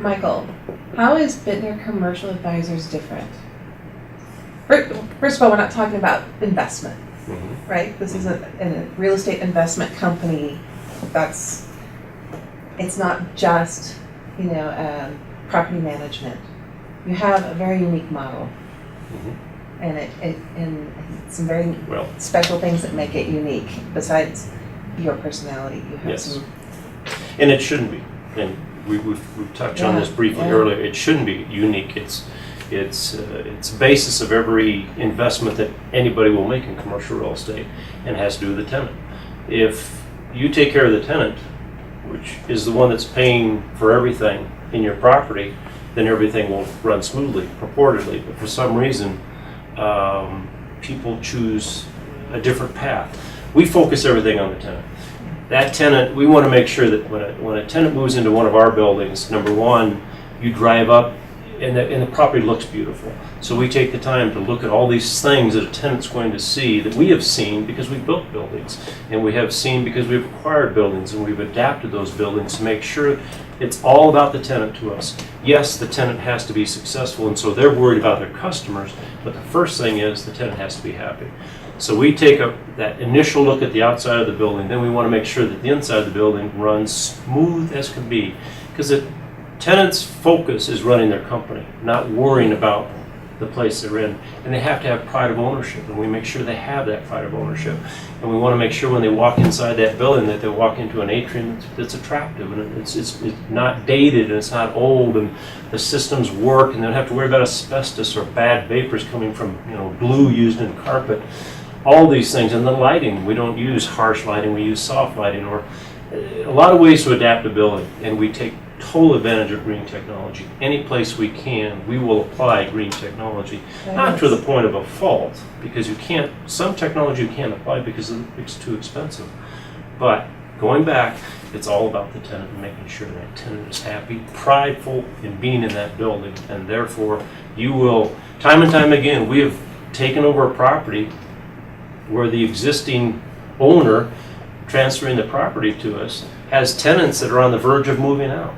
Michael, how is Bittner Commercial Advisors different? First of all, we're not talking about investment, right? This is a real estate investment company. It's not just, property management. You have a very unique model, and some very special things that make it unique. Besides your personality, you have some. And it shouldn't be. And we've touched on this briefly earlier. It shouldn't be unique. It's the basis of every investment that anybody will make in commercial real estate, and has to do with the tenant. If you take care of the tenant, which is the one that's paying for everything in your property, then everything will run smoothly, purportedly. But for some reason, people choose a different path. We focus everything on the tenant. That tenant, we want to make sure that when a tenant moves into one of our buildings, number one, you drive up and the property looks beautiful. So we take the time to look at all these things that a tenant's going to see that we have seen because we've built buildings, and we have seen because we've acquired buildings, and we've adapted those buildings to make sure it's all about the tenant to us. Yes, the tenant has to be successful, and so they're worried about their customers, but the first thing is the tenant has to be happy. So we take that initial look at the outside of the building, then we want to make sure that the inside of the building runs smooth as can be, because the tenant's focus is running their company, not worrying about the place they're in. And they have to have pride of ownership, and we make sure they have that pride of ownership. And we want to make sure when they walk inside that building that they walk into an atrium that's attractive, and it's not dated, and it's not old, and the systems work, and they don't have to worry about asbestos or bad vapors coming from glue used in carpet. All these things. And the lighting, we don't use harsh lighting, we use soft lighting, or a lot of ways to adaptability, and we take total advantage of green technology. Any place we can, we will apply green technology. Not to the point of a fault, because some technology you can't apply because it's too expensive. But going back, it's all about the tenant and making sure that tenant is happy, prideful in being in that building, and therefore you will, time and time again, we have taken over a property where the existing owner transferring the property to us has tenants that are on the verge of moving out.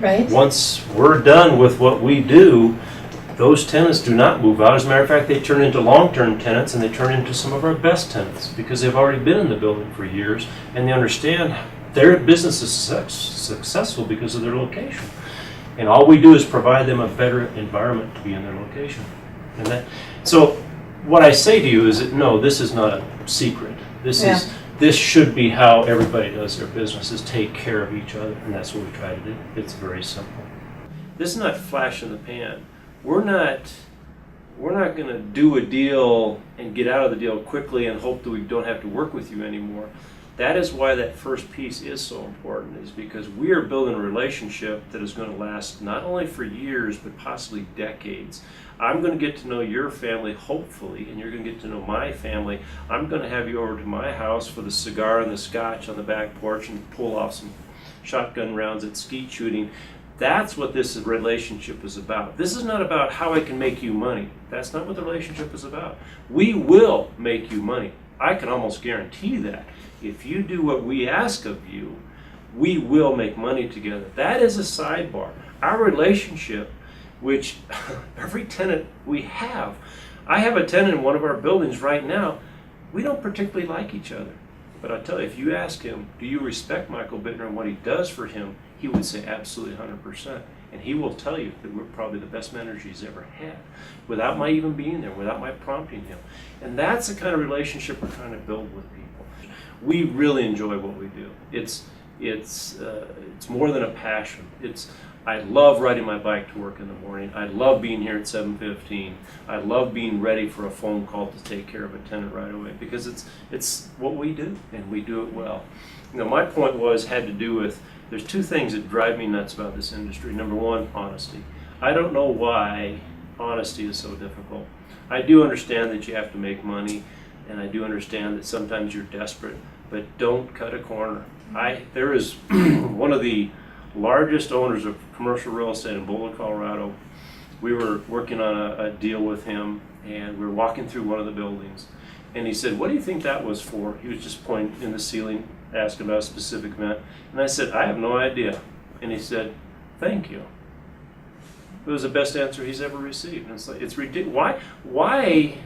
Right. Once we're done with what we do, those tenants do not move out. As a matter of fact, they turn into long-term tenants, and they turn into some of our best tenants because they've already been in the building for years, and they understand their business is successful because of their location. And all we do is provide them a better environment to be in their location. So what I say to you is that no, this is not a secret. This should be how everybody does their business, is take care of each other, and that's what we try to do. It's very simple. This is not flash in the pan. We're not going to do a deal and get out of the deal quickly and hope that we don't have to work with you anymore. That is why that first piece is so important, is because we are building a relationship that is going to last not only for years, but possibly decades. I'm going to get to know your family, hopefully, and you're going to get to know my family. I'm going to have you over to my house for the cigar and the scotch on the back porch and pull off some shotgun rounds at skeet shooting. That's what this relationship is about. This is not about how I can make you money. That's not what the relationship is about. We will make you money. I can almost guarantee that. If you do what we ask of you, we will make money together. That is a sidebar. Our relationship, which every tenant we have, I have a tenant in one of our buildings right now, we don't particularly like each other. But I tell you, if you ask him, do you respect Michael Bittner and what he does for him, he would say absolutely 100%. And he will tell you that we're probably the best managers he's ever had, without my even being there, without my prompting him. And that's the kind of relationship we're trying to build with people. We really enjoy what we do. It's more than a passion. I love riding my bike to work in the morning. I love being here at 7:15. I love being ready for a phone call to take care of a tenant right away, because it's what we do, and we do it well. My point had to do with, there's two things that drive me nuts about this industry. Number one, honesty. I don't know why honesty is so difficult. I do understand that you have to make money, and I do understand that sometimes you're desperate, but don't cut a corner. There is one of the largest owners of commercial real estate in Boulder, Colorado. We were working on a deal with him, and we were walking through one of the buildings, and he said, "What do you think that was for?" He was just pointing in the ceiling, asking about a specific event, and I said, "I have no idea." And he said, "Thank you." It was the best answer he's ever received. And it's like, it's ridiculous. Why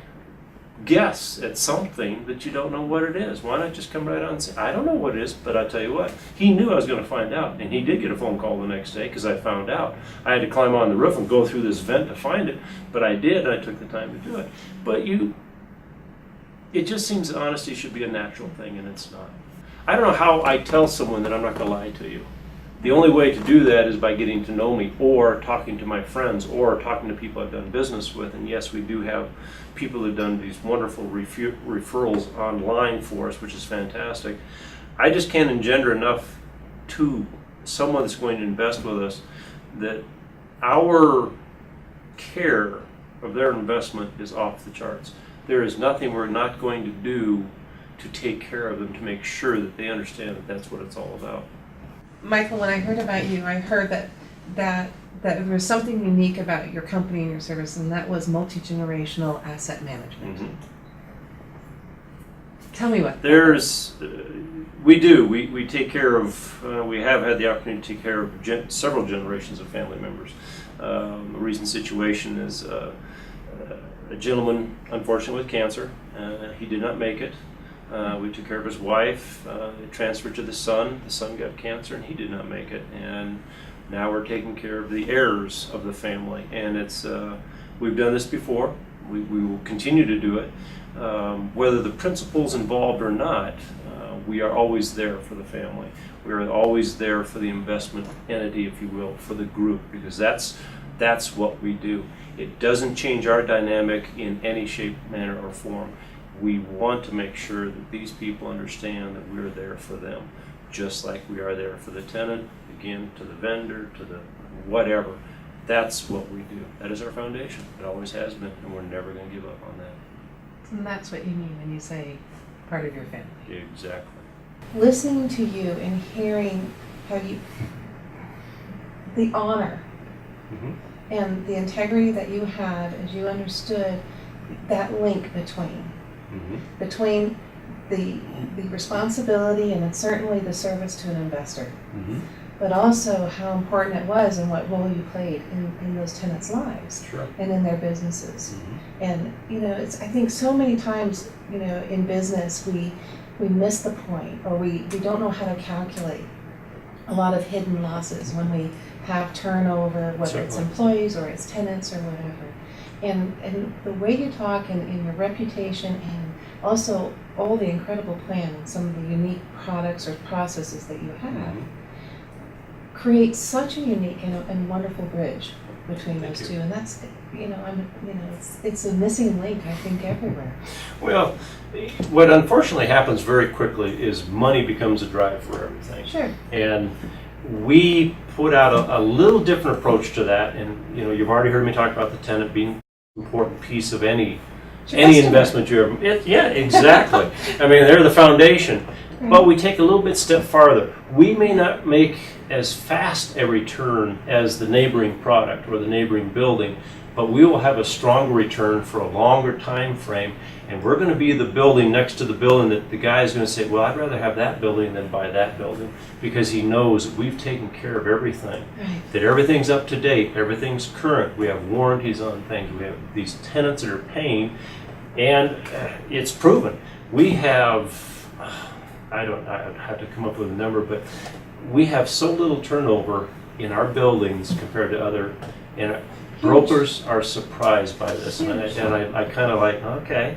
guess at something that you don't know what it is? Why not just come right out and say, I don't know what it is, but I tell you what, he knew I was going to find out, and he did get a phone call the next day because I found out. I had to climb on the roof and go through this vent to find it, but I did, and I took the time to do it. But it just seems that honesty should be a natural thing, and it's not. I don't know how I tell someone that I'm not going to lie to you. The only way to do that is by getting to know me, or talking to my friends, or talking to people I've done business with. And yes, we do have people who've done these wonderful referrals online for us, which is fantastic. I just can't engender enough to someone that's going to invest with us that our care of their investment is off the charts. There is nothing we're not going to do to take care of them, to make sure that they understand that that's what it's all about. Michael, when I heard about you, I heard that there was something unique about your company and your service, and that was multi-generational asset management. Mm-hmm. Tell me what. We take care of, we have had the opportunity to take care of several generations of family members. A recent situation is a gentleman, unfortunately, with cancer. He did not make it. We took care of his wife. It transferred to the son. The son got cancer, and he did not make it. And now we're taking care of the heirs of the family. And it's we've done this before. We will continue to do it. Whether the principal's involved or not, we are always there for the family. We are always there for the investment entity, if you will, for the group, because that's what we do. It doesn't change our dynamic in any shape, manner, or form. We want to make sure that these people understand that we're there for them, just like we are there for the tenant, again, to the vendor, to the whatever. That's what we do. That is our foundation. It always has been, and we're never going to give up on that. And that's what you mean when you say part of your family. Exactly. Listening to you and hearing how the honor Mm-hmm. and the integrity that you had as you understood that link between the responsibility and then certainly the service to an investor, Mm-hmm. but also how important it was and what role you played in those tenants' lives. Sure. And in their businesses. Mm-hmm. And it's I think so many times in business we miss the point, or we don't know how to calculate a lot of hidden losses when we have turnover, whether it's Certainly. employees or it's tenants or whatever. And the way you talk and your reputation, and also all the incredible plan and some of the unique products or processes that you have, Mm-hmm. create such a unique and wonderful bridge between Thank those you. two. And that's it's a missing link, I think, everywhere. Well, what unfortunately happens very quickly is money becomes a drive for everything. Sure. And we put out a little different approach to that. And you've already heard me talk about the tenant being an important piece of any investment you ever. Yeah, exactly. I mean, they're the foundation. But we take a little bit step farther. We may not make as fast a return as the neighboring product or the neighboring building, but we will have a stronger return for a longer time frame, and we're going to be the building next to the building that the guy is going to say, well, I'd rather have that building than buy that building, because he knows that we've taken care of everything, Right. that everything's up to date, everything's current, we have warranties on things, we have these tenants that are paying, and it's proven. We have, I'd have to come up with a number, but we have so little turnover in our buildings compared to other, and brokers are surprised by this, and I kind of like, okay,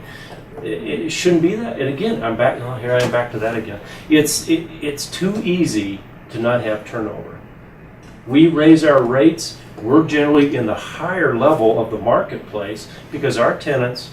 it shouldn't be that. And again, I'm back. Oh, here I am back to that again. It's too easy to not have turnover. We raise our rates. We're generally in the higher level of the marketplace because our tenants,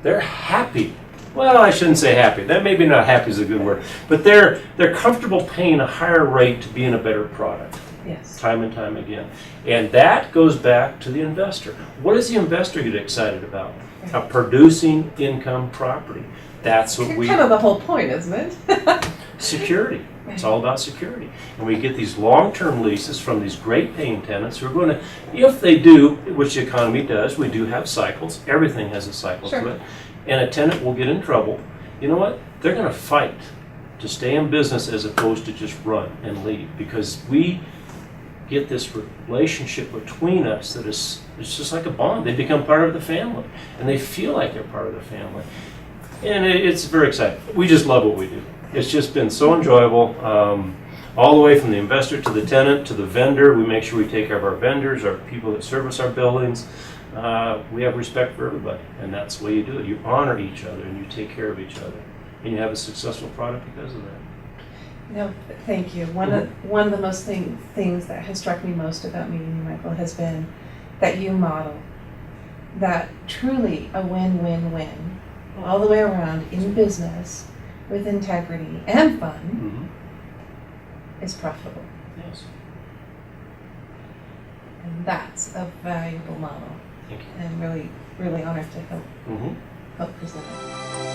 they're happy. Well, I shouldn't say happy. That maybe not happy is a good word, but they're comfortable paying a higher rate to be in a better product. Yes. Time and time again. And that goes back to the investor. What does the investor get excited about? A producing income property. That's what Kind of the whole point, isn't it? security. It's all about security. And we get these long-term leases from these great paying tenants who are going to, if they do, which the economy does, we do have cycles. Everything has a cycle Sure. to it. And a tenant will get in trouble. You know what? They're going to fight to stay in business as opposed to just run and leave, because get this relationship between us that is, it's just like a bond. They become part of the family, and they feel like they're part of the family. And it's very exciting. We just love what we do. It's just been so enjoyable. All the way from the investor to the tenant to the vendor. We make sure we take care of our vendors, our people that service our buildings. We have respect for everybody, and that's the way you do it. You honor each other and you take care of each other, and you have a successful product because of that. No, thank you. One of the most things that has struck me most about meeting you, Michael, has been that you model that truly a win-win-win all the way around in business with integrity and fun is profitable. Yes. And that's a valuable model. Thank you. And I'm really, really honored to help Mm-hmm. present it.